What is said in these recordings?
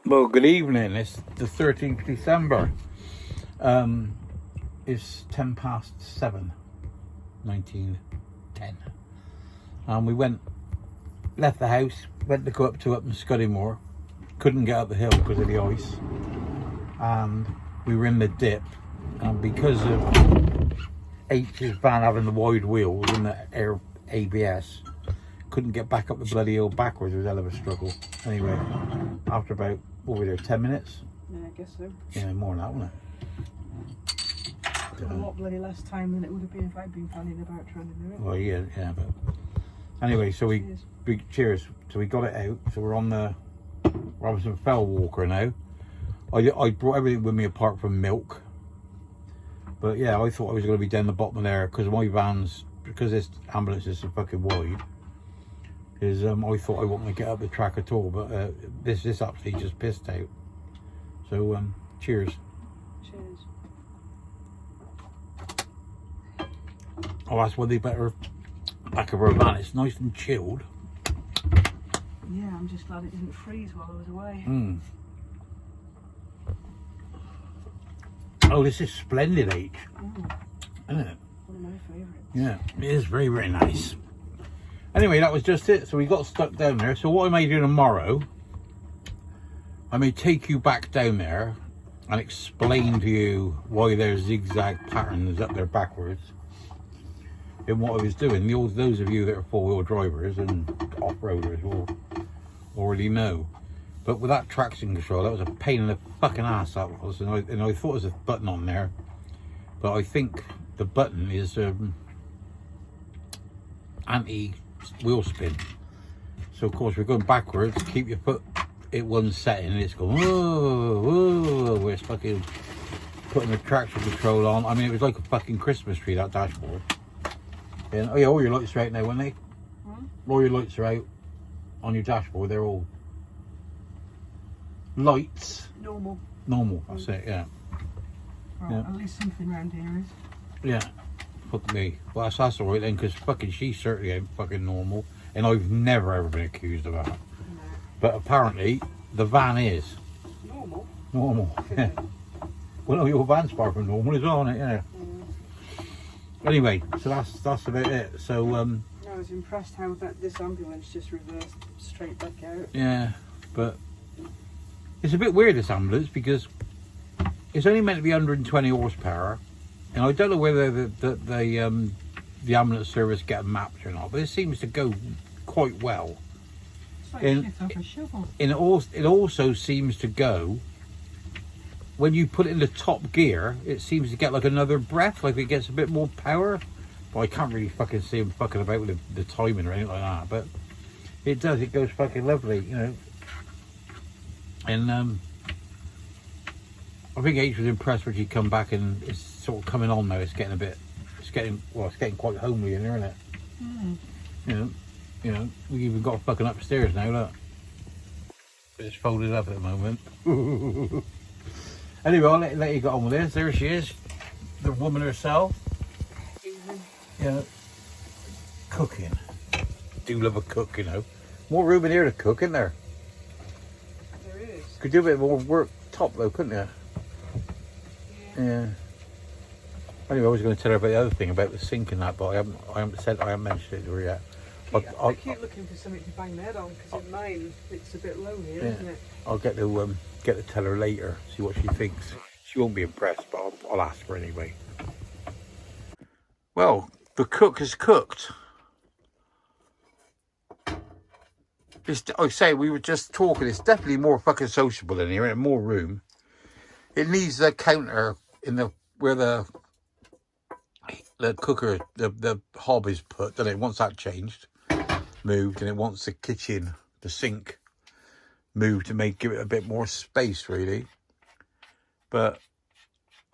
Well, good evening. It's the 13th December. It's 10 past 7, 1910. We left the house, went to go up in Scuddymore. Couldn't get up the hill because of the ice. And we were in the dip. And because of H's van having the wide wheels and the air ABS, couldn't get back up the bloody hill backwards. It was a hell of a struggle. Anyway, after about, what were we there, 10 minutes? Yeah, I guess so. Yeah, more than that, wasn't it? A lot bloody less time than it would have been if I'd been fanning about trying to do it. Well, yeah, but anyway, so cheers. So we got it out. So we're on the Robinson Fell Walker now. I brought everything with me apart from milk. But yeah, I thought I was going to be down the bottom there because my van's, because this ambulance is so fucking wide, I thought I wasn't going to get up the track at all. But this absolutely just pissed out. So cheers. Cheers. Oh, that's one of the better back of our van. It's nice and chilled. Yeah, I'm just glad it didn't freeze while I was away. Oh, this is splendid, H. Isn't it? One of my favourites. Yeah, it is very, very nice. Anyway, that was just it. So we got stuck down there. So what I may do tomorrow, I may take you back down there and explain to you why there's zigzag patterns up there backwards in what I was doing. Those of you that are four-wheel drivers and off-roaders will already know. But with that traction control, that was a pain in the fucking ass, that was. And I thought there was a button on there. But I think the button is anti-wheel spin. So, of course, we're going backwards. Keep your foot at one setting and it's going, whoa, whoa. We're fucking putting the traction control on. I mean, it was like a fucking Christmas tree, that dashboard. And, oh yeah, all your lights are out now, weren't they? All your lights are out on your dashboard. They're all lights. Normal, that's it, yeah. Well, Yeah. at least something around here is. Yeah. Fuck me. Well, that's all right then, because fucking she certainly ain't fucking normal. And I've never ever been accused of that. No. But apparently, the van is. Normal. Yeah. Well, no, your van's far from normal as well, isn't it? Yeah. Anyway, so that's about it. So, I was impressed how this ambulance just reversed straight back out. yeah, but it's a bit weird, this ambulance, because it's only meant to be 120 horsepower, and I don't know whether the ambulance service get mapped or not, but it seems to go quite well. It's like And shit off a shovel. it also seems to go, when you put it in the top gear, it seems to get like another breath, like it gets a bit more power. Well, I can't really fucking see him fucking about with the timing or anything like that, but it does. It goes fucking lovely, you know. And I think H was impressed when she come back, and it's sort of coming on now. It's getting quite homely in there, isn't it? You know, we even got fucking upstairs now. Look, it's folded up at the moment. Anyway, I'll let you get on with this. There she is, the woman herself. Yeah, cooking. Do love a cook, you know. More room in here to cook, isn't there? There is. Could do a bit more work top though, couldn't you? Yeah. Anyway, I was going to tell her about the other thing about the sink and that, but I haven't mentioned it to her yet. I keep looking for something to bang that on, because in mine it's a bit low here, isn't it? I'll get to tell her later, see what she thinks. She won't be impressed, but I'll ask her anyway. Well, the cook has cooked. I say, we were just talking, it's definitely more fucking sociable in here, and more room. It needs the counter where the cooker, the hob is put, doesn't it? Once that changed, moved, and it wants the kitchen, the sink moved to give it a bit more space, really. But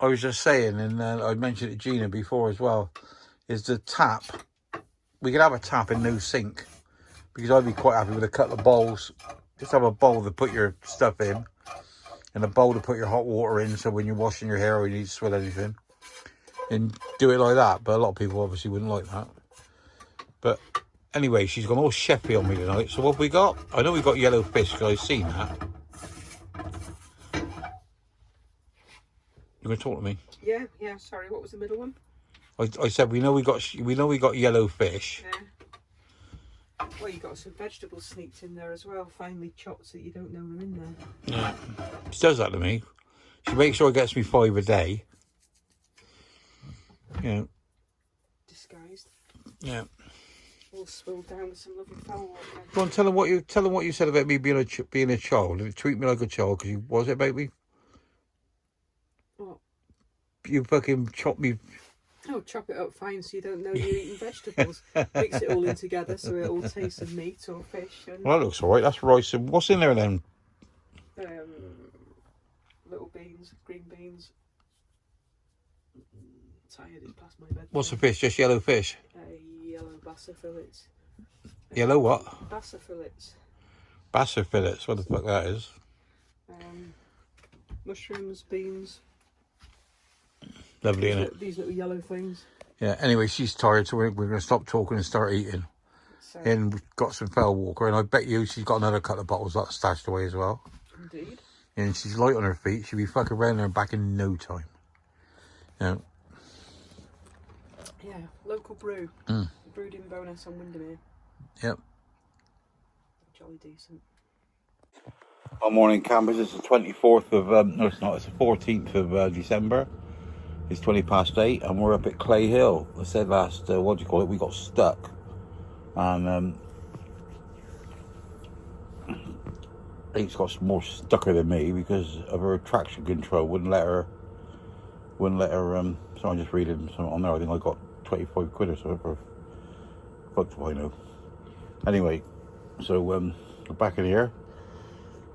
I was just saying, and I mentioned it to Gina before as well, is the tap. We could have a tap in no sink, because I'd be quite happy with a couple of bowls. Just have a bowl to put your stuff in, and a bowl to put your hot water in, so when you're washing your hair or you need to swill anything, and do it like that. But a lot of people obviously wouldn't like that. But anyway, she's gone all chefy on me tonight. So what have we got? I know we've got yellow fish, because I've seen that. You gonna talk to me? Yeah, yeah. Sorry, what was the middle one? I said we know we got yellow fish. Yeah. Well, you got some vegetables sneaked in there as well, finely chopped that you don't know them in there. Yeah. She does that to me. She makes sure it gets me 5 a day. Yeah. Disguised. Yeah. All swilled down with some lovely foul water. Go on, tell them what you said about me being a child. And treat me like a child because you was it about me. What? You fucking chopped me. Oh, chop it up fine so you don't know you're eating vegetables. Mix it all in together so it all tastes of meat or fish. And Well, that looks alright. That's rice. And what's in there then? little beans, green beans. Tired, it's past my bedtime. What's the fish? Just yellow fish. Yellow bassa fillets. Yellow what? Bassa fillets. Bassa fillets. What the fuck that is? Mushrooms, beans. Lovely, innit? These little yellow things. Yeah. Anyway, she's tired, so we're going to stop talking and start eating. So, And we've got some fell walker, and I bet you she's got another couple of bottles that stashed away as well. indeed. And she's light on her feet. She'll be fucking round there and back in no time. Yeah. Yeah, local brew. Brewed in Bowness on Windermere. Yep. Jolly decent. Good morning, Campers. It's the 24th of, no it's not, it's the 14th of December. It's 8:20 and we're up at Clay Hill. I said last, what do you call it, we got stuck. And Ate's got more stucker than me because of her traction control. Wouldn't let her, so I'm just reading something on there. I think I got 25 quid or something for, fuck do I know. Anyway, so we're back in here.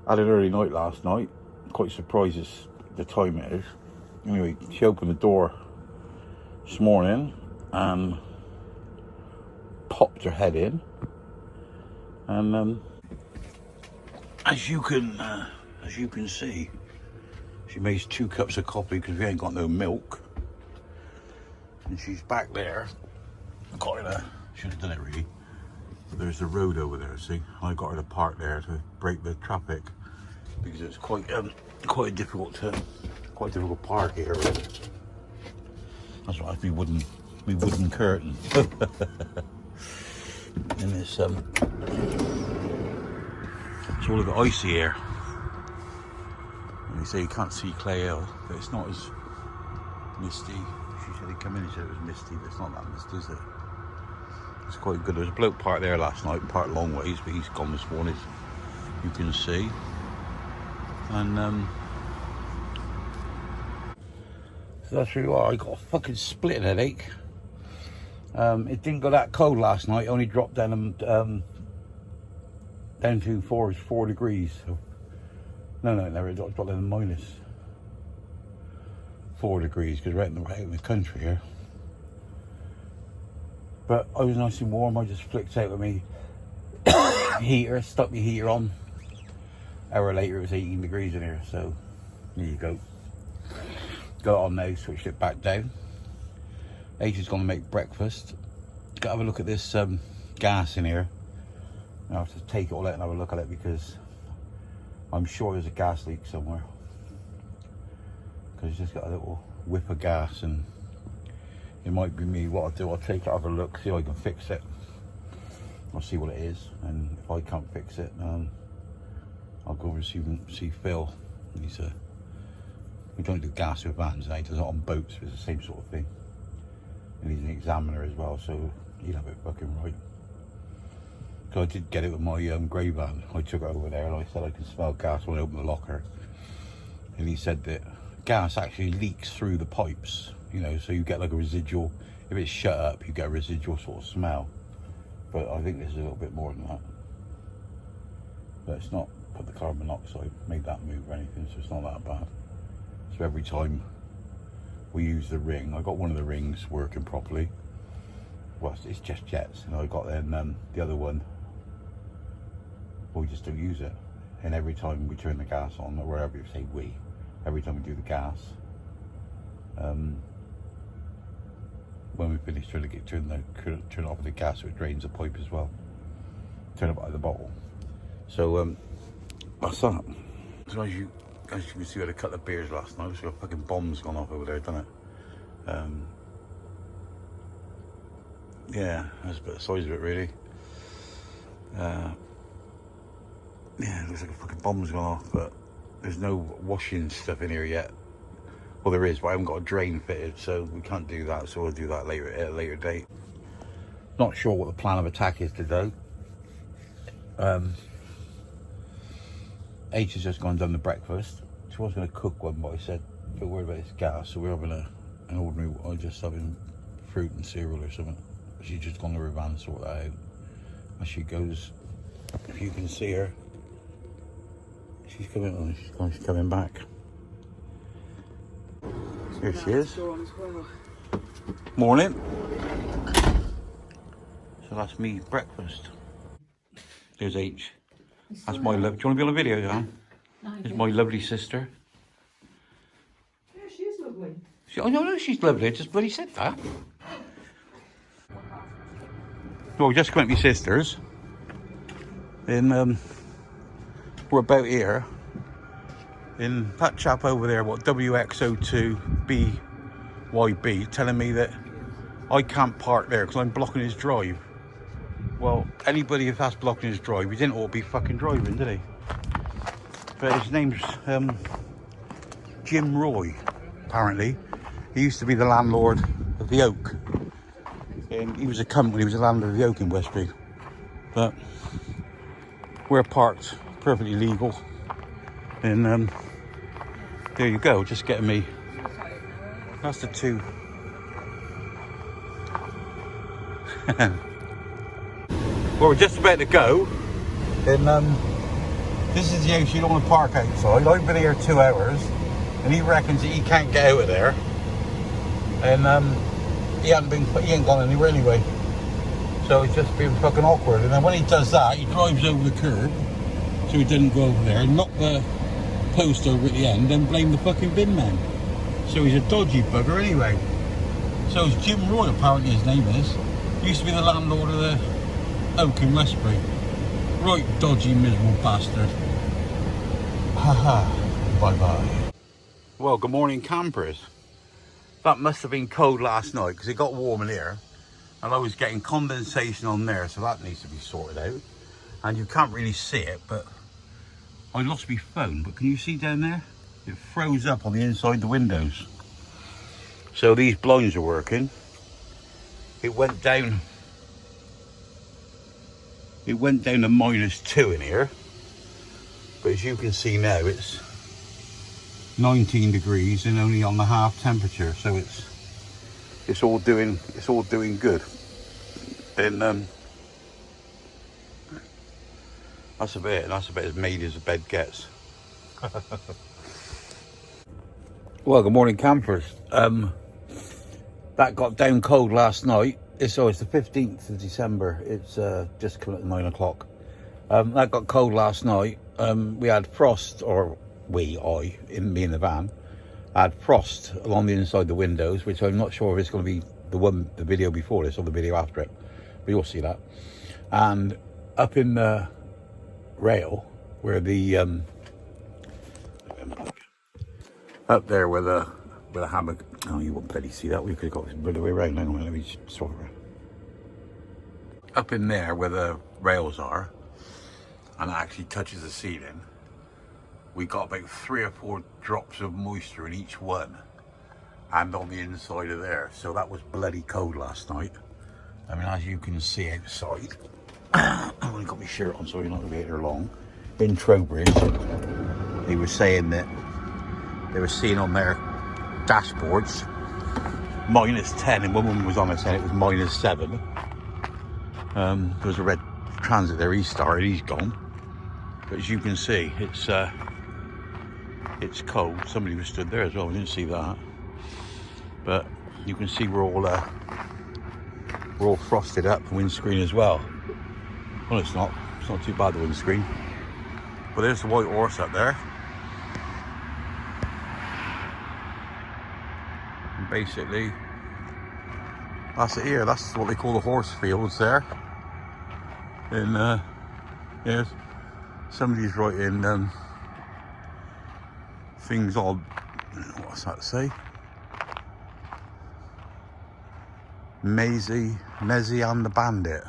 Had an early night last night. Quite surprised it's the time it is. Anyway, she opened the door this morning and popped her head in. And as you can see, she makes 2 cups of coffee because we ain't got no milk. And she's back there. Should have done it really. There's the road over there, see? I got her to park there to break the traffic because it's quite difficult park here. That's why I me wooden curtain. And it's all a bit icy here. And they say you can't see Clay Hill, but it's not as misty. She said he'd come in and said it was misty, but it's not that misty, is it? It's quite good. There was a bloke parked there last night, parked long ways, but he's gone this morning, you can see. And so that's really what I got. A fucking splitting headache. It didn't go that cold last night. It only dropped down to 4 degrees. So, no, never. It dropped down to minus 4 degrees because we're out in the country here. But I was nice and warm. I just flicked out with me heater, stuck my heater on. Hour later, it was 18 degrees in here. So there you go. Got it on now. Switched it back down. H is going to make breakfast. Got to have a look at this gas in here. I have to take it all out and have a look at it because I'm sure there's a gas leak somewhere. Because it's just got a little whiff of gas and it might be me. What I'll do, I'll take it, have a look, see if I can fix it. I'll see what it is, and if I can't fix it, I'll go over and see Phil. We don't do gas with vans, he does it on boats, it's the same sort of thing. And he's an examiner as well, so he'll have it fucking right. So I did get it with my grey van. I took it over there and I said I can smell gas when I open the locker. And he said that gas actually leaks through the pipes, so you get like a residual, if it's shut up, you get a residual sort of smell. But I think this is a little bit more than that. But it's not put the carbon monoxide, made that move or anything, so it's not that bad. So every time we use the ring, I got one of the rings working properly. Well, it's just jets, and I got then the other one, we just don't use it. And every time we turn the gas on, or wherever you say we, every time we do the gas, when we finish turn off the gas, so it drains the pipe as well. Turn it by the bottle. So that's that. So as you as you can see, we had a couple of beers last night, so a fucking bomb's gone off over there, doesn't it? Yeah, that's a bit of size of it, really. Yeah, it looks like a fucking bomb's gone off, but there's no washing stuff in here yet. Well, there is, but I haven't got a drain fitted, so we can't do that, so we'll do that later at a later date. Not sure what the plan of attack is today. H has just gone and done the breakfast. She was going to cook one, but I said, don't worry about this gas, so we're having an ordinary, I'm just having fruit and cereal or something. She's just gone to her van and sort that out. As she goes, if you can see her, she's coming back. Here she is. Morning. So that's me breakfast. There's H. That's my love. Do you want to be on a video, Dan? There's my lovely sister. Yeah, she is lovely. Oh no, she's lovely. I just bloody said that. Well, we just went to my sister's. And we're about here. In that chap over there, what, WX02BYB, telling me that I can't park there because I'm blocking his drive. Well, anybody if that's blocking his drive, he didn't ought to be fucking driving, did he? But his name's Jim Roy, apparently. He used to be the landlord of the Oak. And he was a cunt when he was the landlord of the Oak in Westbury. But we're parked perfectly legal. And there you go, just getting me. That's the two. Well, we're just about to go. And this is the house you don't want to park outside. I've been here 2 hours, and he reckons that he can't get out of there. And he ain't gone anywhere anyway. So it's just been fucking awkward. And then when he does that, he drives over the curb, so he didn't go over there, knock the post over at the end, and blame the fucking bin man. So he's a dodgy bugger anyway. So it's Jim Roy, apparently his name is. He used to be the landlord of the Oak in Westbury. Right dodgy, miserable bastard. Haha. Bye bye. Well, good morning, campers. That must have been cold last night because it got warm in here, and I was getting condensation on there, so that needs to be sorted out. And you can't really see it, but I lost my phone. But can you see down there? It froze up on the inside the windows. So these blinds are working. It went down to -2 in here. But as you can see now, it's 19 degrees and only on the half temperature. So it's all doing good. And that's about it. That's about as made as a bed gets. Well, good morning, campers. That got down cold last night. It's the 15th of December. It's just coming at 9 o'clock. That got cold last night. We had frost, or me in the van, had frost along the inside the windows, which I'm not sure if it's going to be the video before this or the video after it, but you'll see that. And up in the rail where the up there where the hammock, oh, you won't bloody see that. We could have got this the other way around. Hang on, let me sort it. Up in there where the rails are, and it actually touches the ceiling, we got about 3 or 4 drops of moisture in each one, and on the inside of there. So that was bloody cold last night. I mean, as you can see outside, I've only got my shirt on, so you're not going to be here long. In Trowbridge, they were saying that they were seeing on their dashboards -10, and one woman was on it saying it was -7. There was a red transit there. He started, he's gone. But as you can see, it's cold. Somebody was stood there as well. We didn't see that, but you can see we're all frosted up. The windscreen as well. Well, it's not too bad, the windscreen. But there's the White Horse up there. And basically, that's it here. That's what they call the horse fields there. And yes, somebody's writing things on. What's that say? Maisie and the Bandit.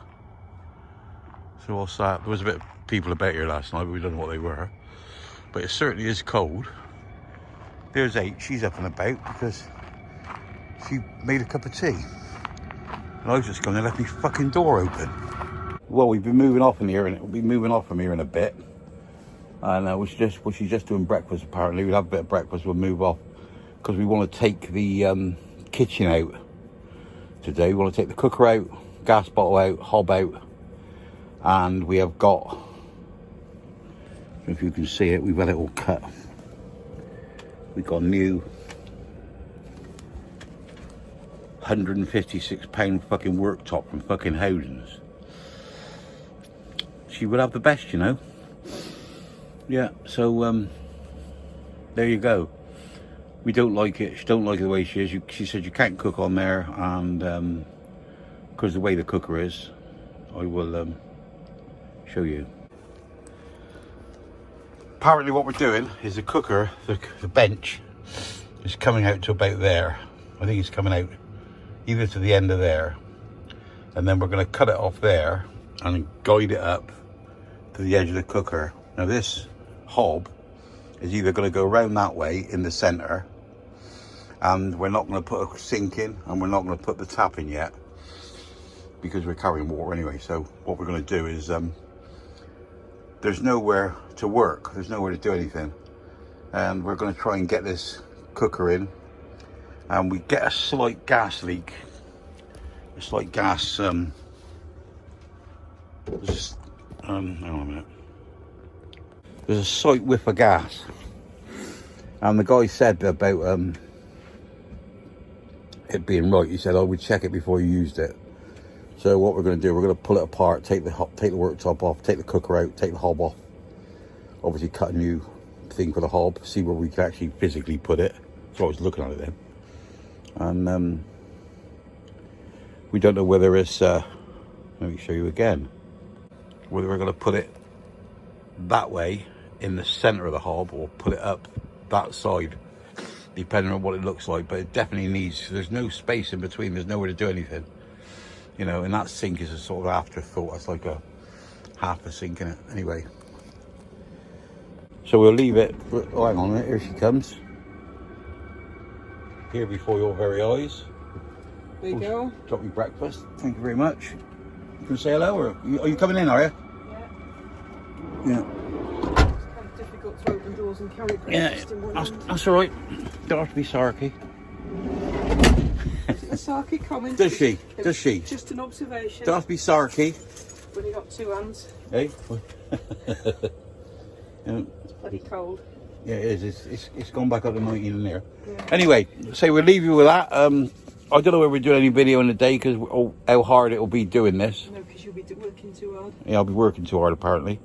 So what's that? There was a bit of people about here last night, but we don't know what they were. But it certainly is cold. There's 8. She's up and about because she made a cup of tea. And I was just going to let my fucking door open. Well, we've been moving off in here, and we'll be moving off from here in a bit. And she's just doing breakfast apparently. We'll have a bit of breakfast, we'll move off. Because we want to take the kitchen out today. We want to take the cooker out, gas bottle out, hob out. And we have got, if you can see it, we've had it all cut. We've got a new £156 fucking worktop from fucking Howden's. She would have the best, you know. Yeah, so there you go. We don't like it. She don't like it the way she is. She said you can't cook on there, and because the way the cooker is, I will show you. Apparently what we're doing is the cooker, the bench, is coming out to about there. I think it's coming out either to the end of there, and then we're going to cut it off there and guide it up to the edge of the cooker. Now this hob is either going to go around that way in the centre, and we're not going to put a sink in, and we're not going to put the tap in yet because we're carrying water anyway. So what we're going to do is there's nowhere to work, there's nowhere to do anything, and we're going to try and get this cooker in, and we get a slight gas leak, a slight gas hang on a minute. There's a slight whiff of gas, and the guy said about it being right. He said I would check it before you used it. So what we're going to do, we're going to pull it apart, take the worktop off, take the cooker out, take the hob off. Obviously cut a new thing for the hob, see where we can actually physically put it. So I was looking at it then. And we don't know whether it's, let me show you again, whether we're going to put it that way in the centre of the hob or put it up that side, depending on what it looks like. But it definitely needs, there's no space in between, there's nowhere to do anything. You know, and that sink is a sort of afterthought. It's like a half a sink in it. Anyway. So we'll leave it. Oh, hang on a minute. Here she comes. Here before your very eyes. There you go. Drop me breakfast. Thank you very much. You can say hello, or are you coming in, are you? Yeah. Yeah. It's kind of difficult to open doors and carry breakfast in one hand. That's all right. Don't have to be sarky. A sarky comment. Does she? Does she? Just an observation. Don't have to be sarky. When you got 2 hands. Hey? Yeah. It's bloody cold. Yeah, it is. It's gone back up to 19 in there. Yeah. Anyway, so we'll leave you with that. I don't know whether we're doing any video in the day because how hard it will be doing this. No, because you'll be working too hard. Yeah, I'll be working too hard apparently.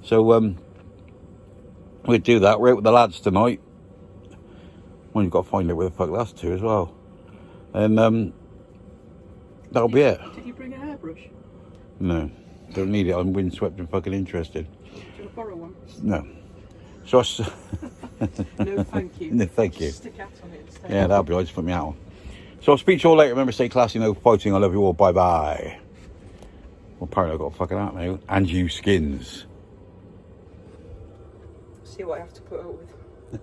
So we'll do that. We're out with the lads tonight. Well, you've got to find out where the fuck that's to as well. And that'll be it. Did you bring a hairbrush? No, don't need it. I'm windswept and fucking interested. Do you want to borrow one? No. So No, thank you. No, thank you. Stick out on it instead. Yeah, that'll be right. Just put me out on. So I'll speak to you all later. Remember, stay classy, no fighting. I love you all. Bye bye. Well, apparently I've got a fucking hat now. And you skins. See what I have to put up with.